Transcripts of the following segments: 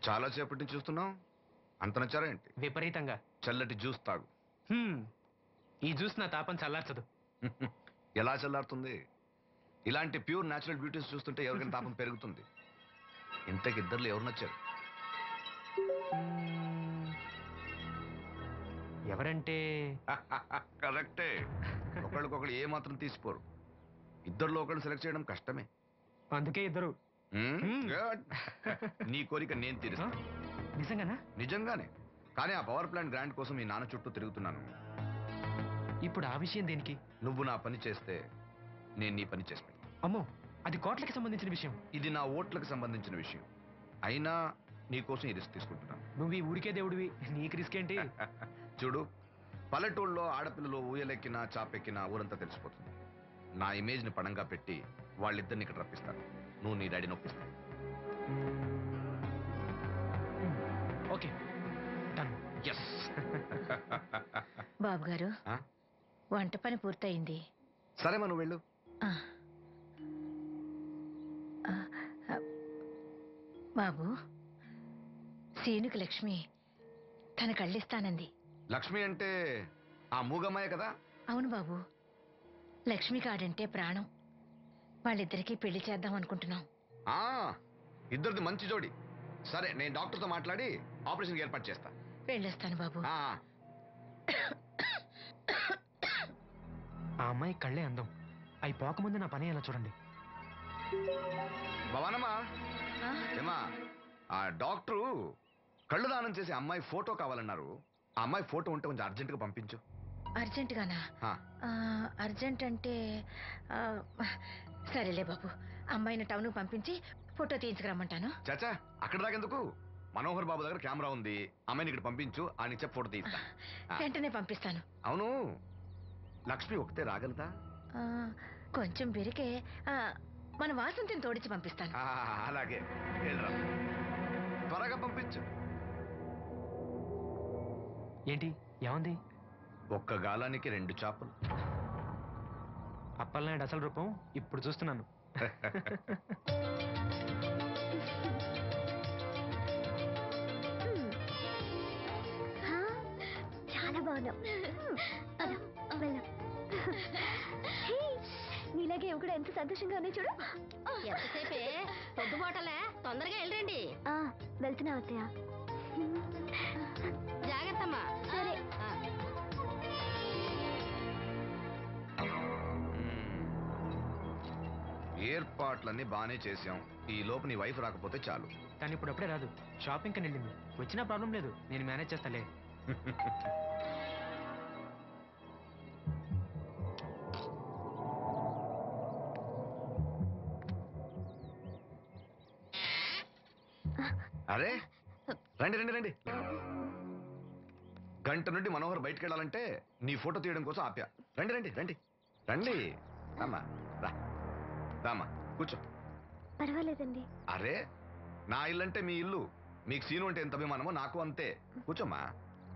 చాలా సేపటి నుంచి చూస్తున్నావు. అంత నచ్చారా ఏంటి? విపరీతంగా. చల్లటి జ్యూస్ తాగు. ఈ జ్యూస్ నా తాపం చల్లార్చదు. ఎలా చల్లారుతుంది? ఇలాంటి ప్యూర్ న్యాచురల్ బ్యూటీస్ చూస్తుంటే ఎవరికైనా తాపం పెరుగుతుంది. ఇంతకి ఇద్దరులో ఎవరు నచ్చారు? ఎవరంటే? కరెక్టే. ఒకళ్ళకొకళ్ళు ఏ మాత్రం తీసిపోరు. ఇద్దరులో ఒకళ్ళు సెలెక్ట్ చేయడం కష్టమే. అందుకే ఇద్దరు. Good. నీ కోరిక నేను తీరుస్తాను. నిజంగానా? నిజంగానే. కానీ ఆ పవర్ ప్లాంట్ గ్రాంట్ కోసం మీ నాన్న చుట్టూ తిరుగుతున్నాను. ఇప్పుడు ఆ విషయం దేనికి? నువ్వు నా పని చేస్తే నేను నీ పని చేసి పెడతా. అమ్మో, అది కోట్లకి సంబంధించిన విషయం. ఇది నా ఓట్లకు సంబంధించిన విషయం. అయినా నీకోసం ఈ రిస్క్ తీసుకుంటున్నాను. నువ్వు ఈ ఊరికే దేవుడివి, నీకు రిస్క్ ఏంటి? చూడు, పల్లెటూళ్ళలో ఆడపిల్లలు ఊయలెక్కినా చాపెక్కినా ఊరంతా తెలిసిపోతుంది. నా ఇమేజ్ ని పణంగా పెట్టి వాళ్ళిద్దరిని ఇక్కడ రప్పిస్తాను. నువ్వు నీ డాడీ నొప్పిస్తాను. Okay, done. ఎస్. బాబు గారు, వంట పని పూర్తయింది. సరే మనం వెళ్ళు. బాబు, సీనుకి లక్ష్మి తన కళ్ళిస్తానంది. లక్ష్మి అంటే ఆ మూగమ్మాయే కదా? అవును బాబు, లక్ష్మి కాడంటే ప్రాణం. వాళ్ళిద్దరికీ పెళ్లి చేద్దాం అనుకుంటున్నాం. ఇద్దరిది మంచి జోడి. సరే, నేను డాక్టర్తో మాట్లాడి ఆపరేషన్ ఏర్పాటు చేస్తా. వెళ్ళొస్తాను బాబు. ఆ అమ్మాయి కళ్ళే అందం. అవి పోకముందు నా పని ఎలా చూడండి. భవానమ్మా, ఏమా, ఆ డాక్టరు కళ్ళు దానం చేసి అమ్మాయి ఫోటో కావాలన్నారు. ఆ అమ్మాయి ఫోటో ఉంటే కొంచెం అర్జెంటుగా పంపించు. అర్జెంటుగానా? అర్జెంట్ అంటే సరేలే బాబు, అమ్మాయిని టౌన్ పంపించి ఫోటో తీయించుకురమ్మంటాను. చాచా, అక్కడ దాకెందుకు? మనోహర్ బాబు దగ్గర కెమెరా ఉంది. అమ్మాయిని ఇక్కడ పంపించు, ఆయన చెప్పి ఫోటో తీస్తా. వెంటనే పంపిస్తాను. అవును, లక్ష్మి ఒకతే రాగలదా? కొంచెం బెరికే. మన వాసంతిని తోడిచి పంపిస్తాను. అలాగే, వెళ్ళరా, త్వరగా పంపించు. ఏంటి, ఏముంది? ఒక్క గాలానికి 2 చేపలు. అప్పలనాయుడు అసలు రూపం ఇప్పుడు చూస్తున్నాను. చాలా బాగున్నావు. నీలాగే ఇవి కూడా ఎంత సంతోషంగా ఉన్నాయి చూడు. ఎంతసేపే పొద్దుబాటలే, తొందరగా వెళ్ళండి. వెళ్తున్నా అత్తయ్య. జాగ్రత్తమ్మా. సరే. ఏర్పాట్లన్నీ బానే చేశాం. ఈ లోపు నీ వైఫ్ రాకపోతే చాలు. కానీ ఇప్పుడు అప్పుడే రాదు, షాపింగ్ కని వెళ్ళింది. వచ్చినా ప్రాబ్లం లేదు, నేను మేనేజ్ చేస్తాలే. అరే, రండి రండి రండి. గంట నుండి మనోహర్ బయటకు వెళ్ళాలంటే నీ ఫోటో తీయడం కోసం ఆప్యా. రండి రండి రండి రండి. రామా, రా, రామా, కూర్చో. పర్వాలేదండి. అరే, నా ఇల్లు అంటే మీ ఇల్లు. మీకు సీను అంటే ఎంత అభిమానమో నాకు అంతే. కూర్చోమ్మా,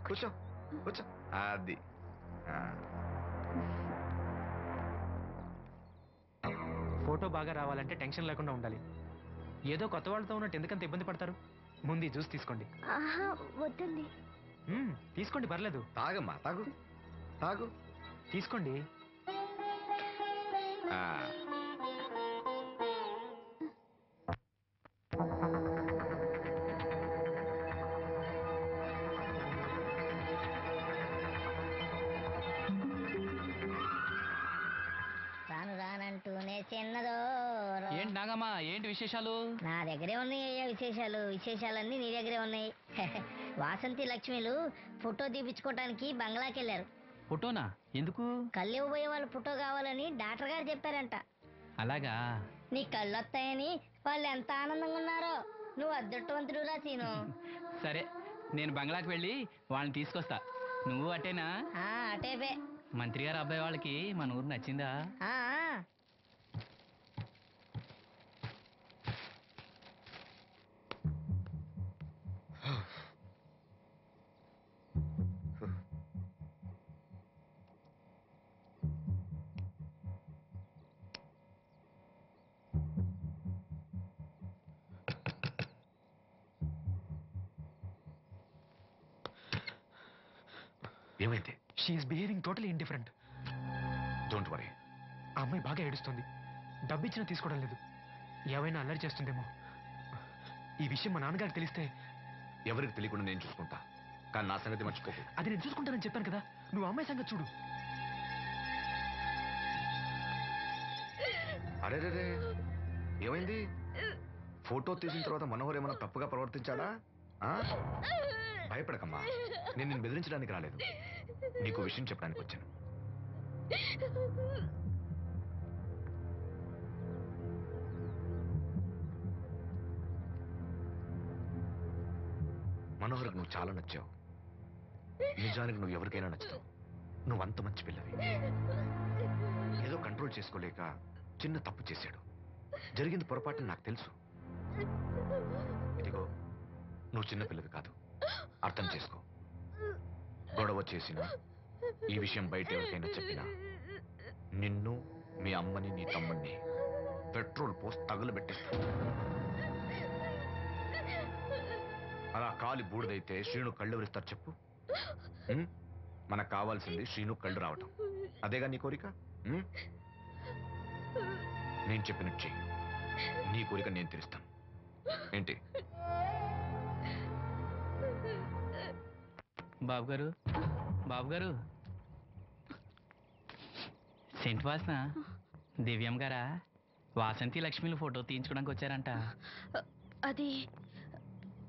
కూర్చో కూర్చో. అది ఫోటో బాగా రావాలంటే టెన్షన్ లేకుండా ఉండాలి. ఏదో కొత్త వాళ్ళతో ఉన్నట్టు ఎందుకంత ఇబ్బంది పడతారు? ముందు ఈ జ్యూస్ తీసుకోండి. వద్దండి. తీసుకోండి, పర్లేదు. తాగమ్మా, తాగు తాగు, తీసుకోండి. రాను రానంటూనే చిన్నదో. ఏంటి నాగమ్మా, ఏంటి విశేషాలు? నా దగ్గరే ఉన్నాయి అయ్యా విశేషాలు. విశేషాలన్నీ నీ దగ్గరే ఉన్నాయి. వాసంతి లక్ష్మిలు ఫోటో తీపించుకోవటానికి బంగ్లాకి వెళ్ళారు. ఫోటోనా? ఎందుకు? కళ్ళు ఇవ్వబోయే వాళ్ళు ఫోటో కావాలని డాక్టర్ గారు చెప్పారంట. అలాగా? నీ కళ్ళు వస్తాయని వాళ్ళు ఎంత ఆనందంగా ఉన్నారో. నువ్వు అదృష్టవంతుడు రా సీను. సరే, నేను బంగ్లాకి వెళ్ళి వాళ్ళని తీసుకొస్తా. నువ్వు అటేనా? అటేపే. మంత్రి గారు అబ్బాయి వాళ్ళకి మన ఊరు నచ్చిందా? ఏమైంది? She is behaving totally indifferent. Don't worry. ఆ అమ్మాయి బాగా ఏడుస్తుంది. డబ్బు ఇచ్చినా తీసుకోవడం లేదు. ఏవైనా అల్లరి చేస్తుందేమో. ఈ విషయం మా నాన్నగారికి తెలిస్తే ఎవరికి తెలియకుండా నేను చూసుకుంటా, కానీ నా సంగతి మర్చిపోకు. అది నేను చూసుకుంటానని చెప్పాను కదా. నువ్వు అమ్మాయి సంగతి చూడు. అరే రే, ఏమైంది? ఫోటో తీసిన తర్వాత మనోహర్ ఏమైనా తప్పుగా ప్రవర్తించాడా? ఆ? భయపడకమ్మా, నేను నిన్ను బెదిరించడానికి రాలేదు, నీకు విషయం చెప్పడానికి వచ్చాను. మనోహర్కి నువ్వు చాలా నచ్చావు. నిజానికి నువ్వు ఎవరికైనా నచ్చుతావు. నువ్వు అంత మంచి పిల్లవి. ఏదో కంట్రోల్ చేసుకోలేక చిన్న తప్పు చేశాడు. జరిగింది పొరపాటు నాకు తెలుసు. ఇదిగో, నువ్వు చిన్న పిల్లవి కాదు, అర్థం చేసుకో. గొడవ చేసినా, ఈ విషయం బయట ఎవరికైనా చెప్పినా నిన్ను, మీ అమ్మని, నీ తమ్ముడిని పెట్రోల్ పోసి తగులబెట్టేస్తాను. అలా కాలి బూడిదైతే శ్రీను కళ్ళు ఎవరిస్తారు చెప్పు? మనకు కావాల్సింది శ్రీను కళ్ళు రావటం. అదేగా నీ కోరిక? నేను చెప్పినట్టు చెయ్యి, నీ కోరిక నేను తీరుస్తాను. ఏంటి? బాబు గారు, బాబు గారు, సెంట్ వాసన దివ్యం గారా? వాసంతి లక్ష్మిలు ఫోటో తీయించుకోవడానికి వచ్చారంట. అది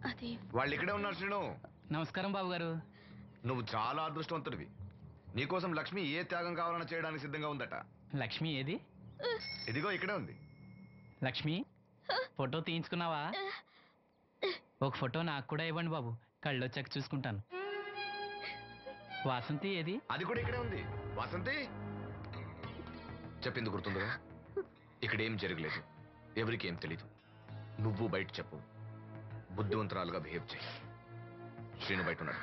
అది వాళ్ళు ఇక్కడే ఉన్నారు శ్రీను. నమస్కారం బాబు గారు. నువ్వు చాలా అదృష్టవంతుడివి. నీకోసం లక్ష్మి ఏ త్యాగం కావాలన్నా చేయడానికి సిద్ధంగా ఉందట. లక్ష్మి ఏది? ఇదిగో ఇక్కడే ఉంది. లక్ష్మి, ఫోటో తీయించుకున్నావా? ఒక ఫోటో నాకు కూడా ఇవ్వండి బాబు, కళ్ళు వచ్చాక చూసుకుంటాను. వాసంతి ఏది? అది కూడా ఇక్కడే ఉంది. వాసంతి, చెప్పింది గుర్తుందిగా? ఇక్కడేం జరగలేదు, ఎవరికి ఏం తెలీదు. నువ్వు బయట చెప్పు, బుద్ధివంతురాలుగా బిహేవ్ చేయి. శ్రీను బయట ఉన్నాడు.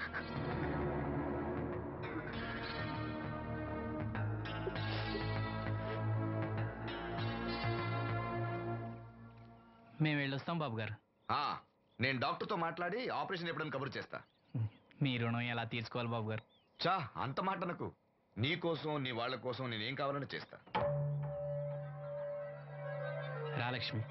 మేము వెళ్ళొస్తాం బాబు గారు. నేను డాక్టర్తో మాట్లాడి ఆపరేషన్ ఎప్పుడైనా కబురు చేస్తా. మీ రుణం ఎలా తీర్చుకోవాలి బాబు గారు? చా, అంత మాట నాకు. నీ కోసం, నీ వాళ్ళ కోసం నేనేం కావాలని చేస్తా. రా లక్ష్మి.